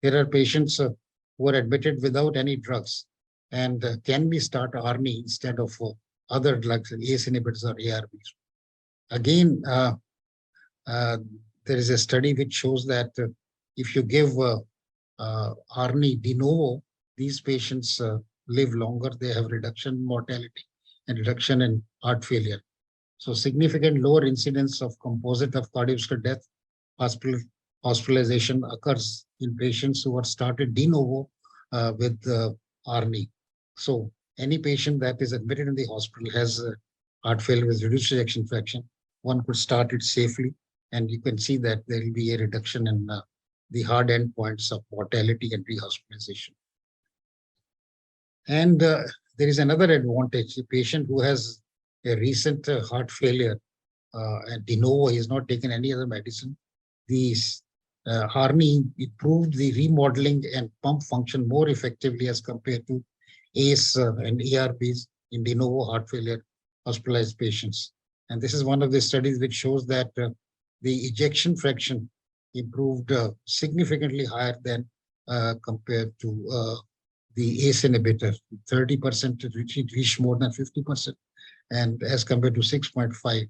There are patients who are admitted without any drugs. And can we start ARNI instead of other drugs, ACE inhibitors or ARBs? Again, there is a study which shows that if you give ARNI de novo, these patients live longer. They have reduction in mortality and reduction in heart failure. So significant lower incidence of composite of cardiovascular death, hospitalization occurs in patients who are started de novo with ARNI. So any patient that is admitted in the hospital has heart failure with reduced ejection fraction, one could start it safely, and you can see that there will be a reduction in the hard endpoints of mortality and rehospitalization. And there is another advantage. A patient who has a recent heart failure and de novo, he has not taken any other medicine. These ARNI improved the remodeling and pump function more effectively as compared to ACE and ARBs in de novo heart failure hospitalized patients. And this is one of the studies which shows that the ejection fraction improved significantly higher than compared to the ACE inhibitor. 30% reached more than 50%, and as compared to 6.5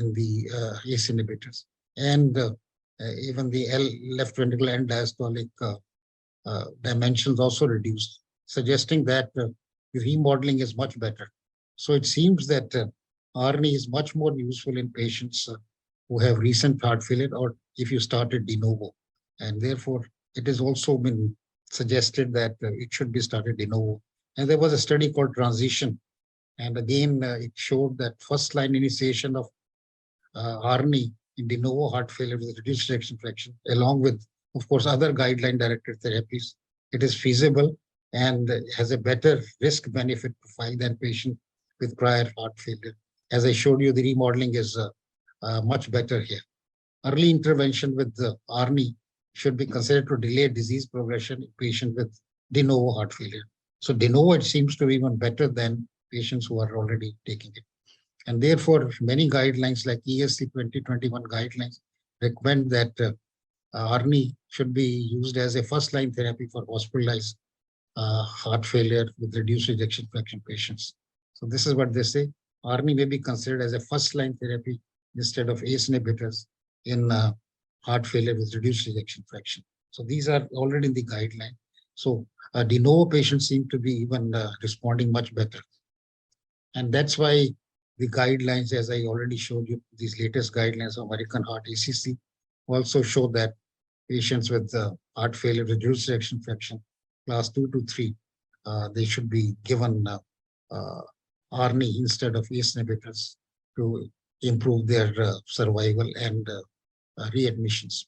in the ACE inhibitors. And even the left ventricular end diastolic dimensions also reduced, suggesting that the remodeling is much better. So it seems that ARNI is much more useful in patients who have recent heart failure or if you started de novo. And therefore, it has also been suggested that it should be started de novo. And there was a study called Transition. And again, it showed that first line initiation of ARNI in de novo heart failure with reduced ejection fraction, along with, of course, other guideline directed therapies. It is feasible and has a better risk benefit profile than patient with prior heart failure. As I showed you, the remodeling is much better here. Early intervention with the ARNI should be considered to delay disease progression in patients with de novo heart failure. So de novo, it seems to be even better than patients who are already taking it. And therefore, many guidelines like ESC 2021 guidelines recommend that ARNI should be used as a first-line therapy for hospitalized heart failure with reduced ejection fraction patients. So this is what they say. ARNI may be considered as a first-line therapy instead of ACE inhibitors in heart failure with reduced ejection fraction. So these are already in the guideline. So de novo patients seem to be even responding much better. And that's why the guidelines, as I already showed you, these latest guidelines of American Heart ACC also show that patients with heart failure with reduced ejection fraction, class 2 to 3, they should be given ARNI instead of ACE inhibitors to improve their survival and readmissions.